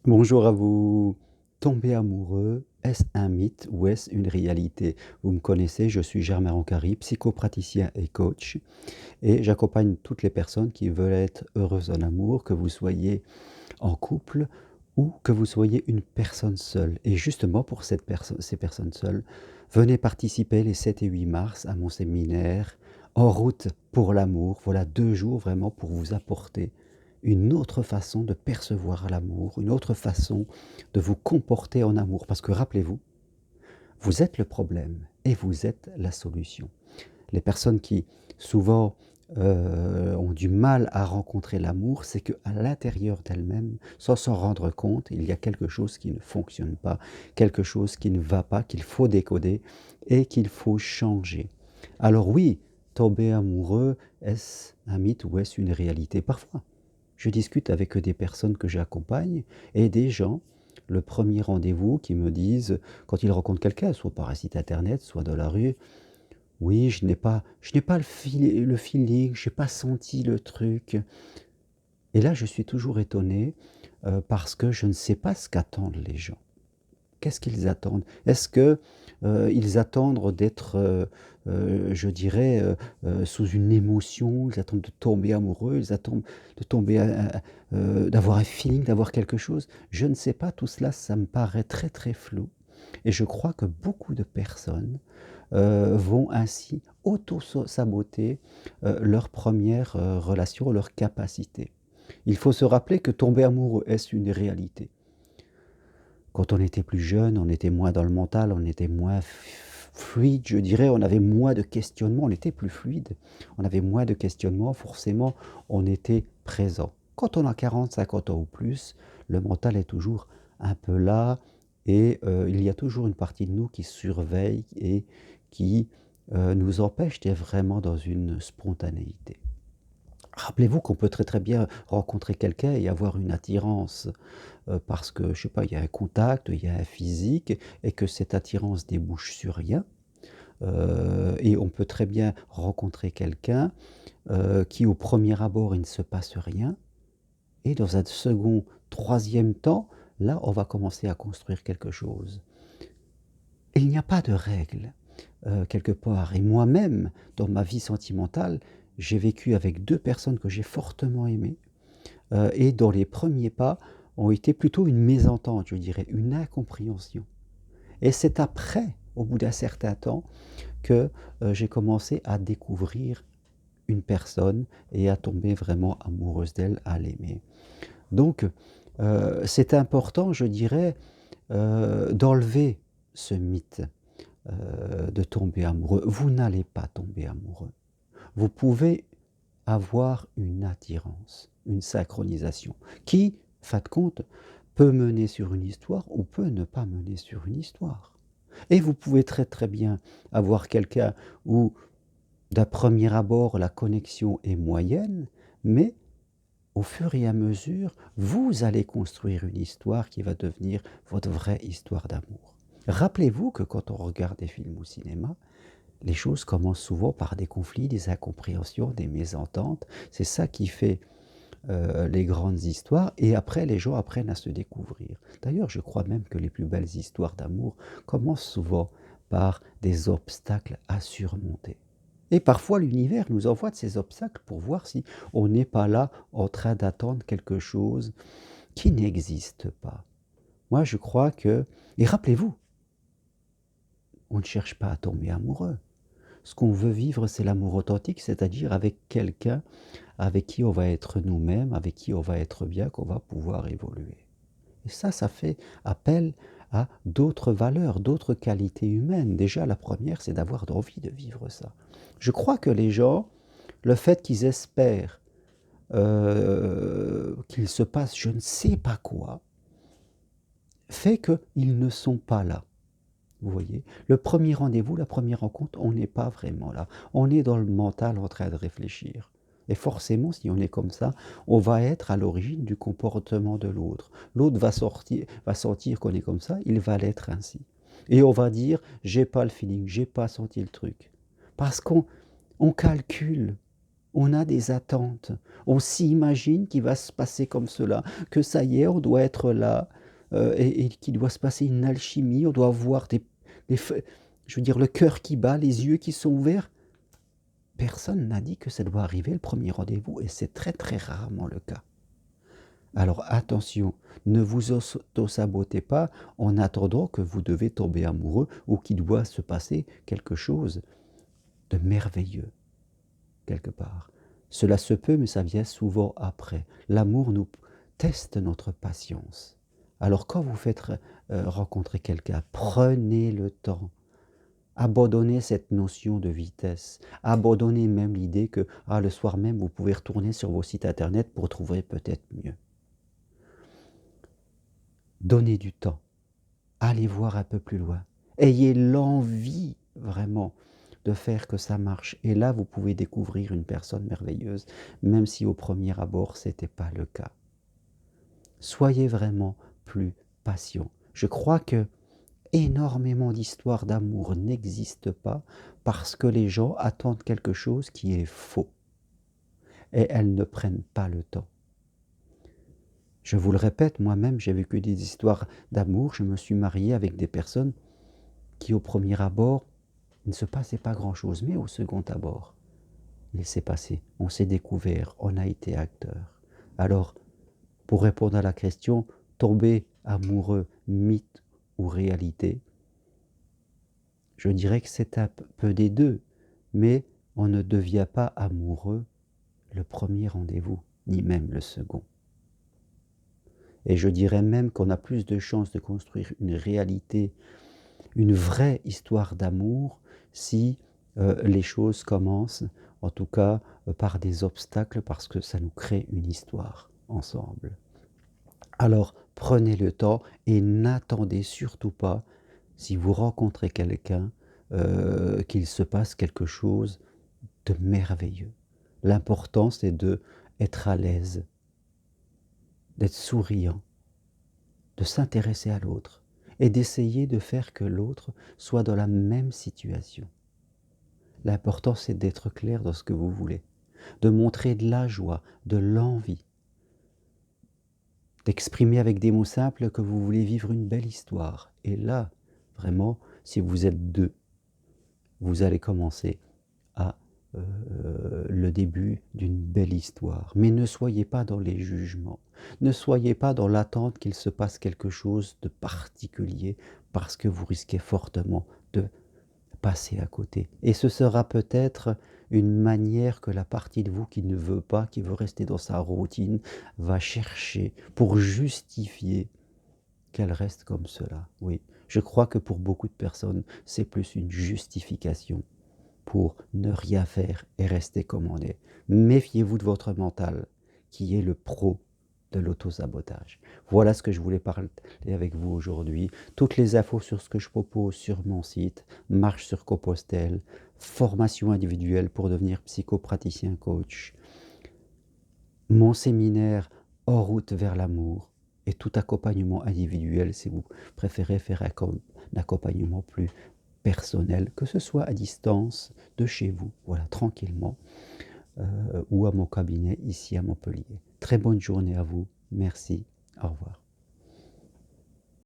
Bonjour à vous. Tomber amoureux, est-ce un mythe ou est-ce une réalité? Vous me connaissez, je suis Germain Roncary, psychopraticien et coach, et j'accompagne toutes les personnes qui veulent être heureuses en amour, que vous soyez en couple ou que vous soyez une personne seule. Et justement, pour ces personnes seules, venez participer les 7 et 8 mars à mon séminaire En route pour l'amour. Voilà 2 jours vraiment pour vous apporter une autre façon de percevoir l'amour, une autre façon de vous comporter en amour. Parce que rappelez-vous, vous êtes le problème et vous êtes la solution. Les personnes qui souvent ont du mal à rencontrer l'amour, c'est qu'à l'intérieur d'elles-mêmes, sans s'en rendre compte, il y a quelque chose qui ne fonctionne pas, quelque chose qui ne va pas, qu'il faut décoder et qu'il faut changer. Alors oui, tomber amoureux, est-ce un mythe ou est-ce une réalité? Parfois, je discute avec des personnes que j'accompagne et des gens, le premier rendez-vous, qui me disent, quand ils rencontrent quelqu'un, soit par un site internet, soit dans la rue: «Oui, je n'ai pas le feeling, je n'ai pas senti le truc», et là, je suis toujours étonné, parce que je ne sais pas ce qu'attendent les gens. Qu'est-ce qu'ils attendent? Est-ce que, ils attendent d'être, je dirais, sous une émotion? Ils attendent de tomber amoureux? Ils attendent de tomber, d'avoir un feeling, d'avoir quelque chose? Je ne sais pas, tout cela, ça me paraît très, très flou, et je crois que beaucoup de personnes, vont ainsi saboter leur première relation, leur capacité. Il faut se rappeler que tomber amoureux, est-ce une réalité? Quand on était plus jeune, on était moins dans le mental, on était moins fluide, je dirais, on avait moins de questionnements, on était plus fluide, on avait moins de questionnements, forcément, on était présent. Quand on a 40, 50 ans ou plus, le mental est toujours un peu là, et il y a toujours une partie de nous qui surveille et qui nous empêche d'être vraiment dans une spontanéité. Rappelez-vous qu'on peut très très bien rencontrer quelqu'un et avoir une attirance, parce que, je sais pas, il y a un contact, il y a un physique, et que cette attirance débouche sur rien. Et on peut très bien rencontrer quelqu'un, qui au premier abord il ne se passe rien, et dans un second, troisième temps, là on va commencer à construire quelque chose. Et il n'y a pas de règle, quelque part, et moi-même, dans ma vie sentimentale, j'ai vécu avec 2 personnes que j'ai fortement aimées. Et dont les premiers pas ont été plutôt une mésentente, je dirais, une incompréhension. Et c'est après, au bout d'un certain temps, que, j'ai commencé à découvrir une personne et à tomber vraiment amoureuse d'elle, à l'aimer. Donc, c'est important, je dirais, d'enlever ce mythe, de tomber amoureux. Vous n'allez pas tomber amoureux. Vous pouvez avoir une attirance, une synchronisation qui, fin de compte, peut mener sur une histoire ou peut ne pas mener sur une histoire. Et vous pouvez très très bien avoir quelqu'un où, d'un premier abord, la connexion est moyenne, mais au fur et à mesure, vous allez construire une histoire qui va devenir votre vraie histoire d'amour. Rappelez-vous que quand on regarde des films au cinéma, les choses commencent souvent par des conflits, des incompréhensions, des mésententes. C'est ça qui fait les grandes histoires, et après les gens apprennent à se découvrir. D'ailleurs, je crois même que les plus belles histoires d'amour commencent souvent par des obstacles à surmonter. Et parfois l'univers nous envoie de ces obstacles pour voir si on n'est pas là en train d'attendre quelque chose qui n'existe pas. Moi je crois que, et rappelez-vous, on ne cherche pas à tomber amoureux. Ce qu'on veut vivre, c'est l'amour authentique, c'est-à-dire avec quelqu'un avec qui on va être nous-mêmes, avec qui on va être bien, qu'on va pouvoir évoluer. Et ça fait appel à d'autres valeurs, d'autres qualités humaines. Déjà, la première, c'est d'avoir envie de vivre ça. Je crois que les gens, le fait qu'ils espèrent qu'il se passe je ne sais pas quoi, fait qu'ils ne sont pas là. Vous voyez? Le premier rendez-vous, la première rencontre, on n'est pas vraiment là. On est dans le mental en train de réfléchir. Et forcément, si on est comme ça, on va être à l'origine du comportement de l'autre. L'autre va sentir qu'on est comme ça, il va l'être ainsi. Et on va dire, j'ai pas le feeling, j'ai pas senti le truc. Parce qu'on calcule. On a des attentes. On s'imagine qu'il va se passer comme cela, que ça y est, on doit être là, et qu'il doit se passer une alchimie, on doit avoir des feu je veux dire le cœur qui bat, les yeux qui sont ouverts. Personne n'a dit que ça doit arriver le premier rendez-vous et c'est très, très rarement le cas. Alors attention, ne vous auto-sabotez pas en attendant que vous devez tomber amoureux ou qu'il doit se passer quelque chose de merveilleux, quelque part. Cela se peut, mais ça vient souvent après. L'amour nous teste notre patience. Alors quand vous faites rencontrer quelqu'un, prenez le temps. Abandonnez cette notion de vitesse. Abandonnez même l'idée que le soir même, vous pouvez retourner sur vos sites internet pour trouver peut-être mieux. Donnez du temps. Allez voir un peu plus loin. Ayez l'envie vraiment de faire que ça marche. Et là, vous pouvez découvrir une personne merveilleuse, même si au premier abord, ce n'était pas le cas. Soyez vraiment plus patient. Je crois que énormément d'histoires d'amour n'existent pas parce que les gens attendent quelque chose qui est faux. Et elles ne prennent pas le temps. Je vous le répète, moi-même, j'ai vécu des histoires d'amour. Je me suis marié avec des personnes qui, au premier abord, il ne se passait pas grand-chose. Mais au second abord, il s'est passé. On s'est découvert, on a été acteurs. Alors, pour répondre à la question, tomber amoureux, mythe ou réalité, je dirais que c'est un peu des deux. Mais on ne devient pas amoureux le premier rendez-vous, ni même le second. Et je dirais même qu'on a plus de chances de construire une réalité, une vraie histoire d'amour, si les choses commencent, en tout cas par des obstacles, parce que ça nous crée une histoire ensemble. Alors prenez le temps et n'attendez surtout pas, si vous rencontrez quelqu'un, qu'il se passe quelque chose de merveilleux. L'important, c'est d'être à l'aise, d'être souriant, de s'intéresser à l'autre et d'essayer de faire que l'autre soit dans la même situation. L'important, c'est d'être clair dans ce que vous voulez, de montrer de la joie, de l'envie, d'exprimer avec des mots simples que vous voulez vivre une belle histoire. Et là, vraiment, si vous êtes deux, vous allez commencer à le début d'une belle histoire. Mais ne soyez pas dans les jugements. Ne soyez pas dans l'attente qu'il se passe quelque chose de particulier parce que vous risquez fortement de passer à côté. Et ce sera peut-être une manière que la partie de vous qui ne veut pas, qui veut rester dans sa routine, va chercher pour justifier qu'elle reste comme cela. Oui, je crois que pour beaucoup de personnes, c'est plus une justification pour ne rien faire et rester comme on est. Méfiez-vous de votre mental, qui est le pro de l'auto-sabotage. Voilà ce que je voulais parler avec vous aujourd'hui. Toutes les infos sur ce que je propose sur mon site, Marche sur Compostelle, formation individuelle pour devenir psychopraticien coach, mon séminaire En route vers l'amour et tout accompagnement individuel si vous préférez faire un accompagnement plus personnel, que ce soit à distance de chez vous, voilà, tranquillement, ou à mon cabinet ici à Montpellier. Très bonne journée à vous, merci, au revoir.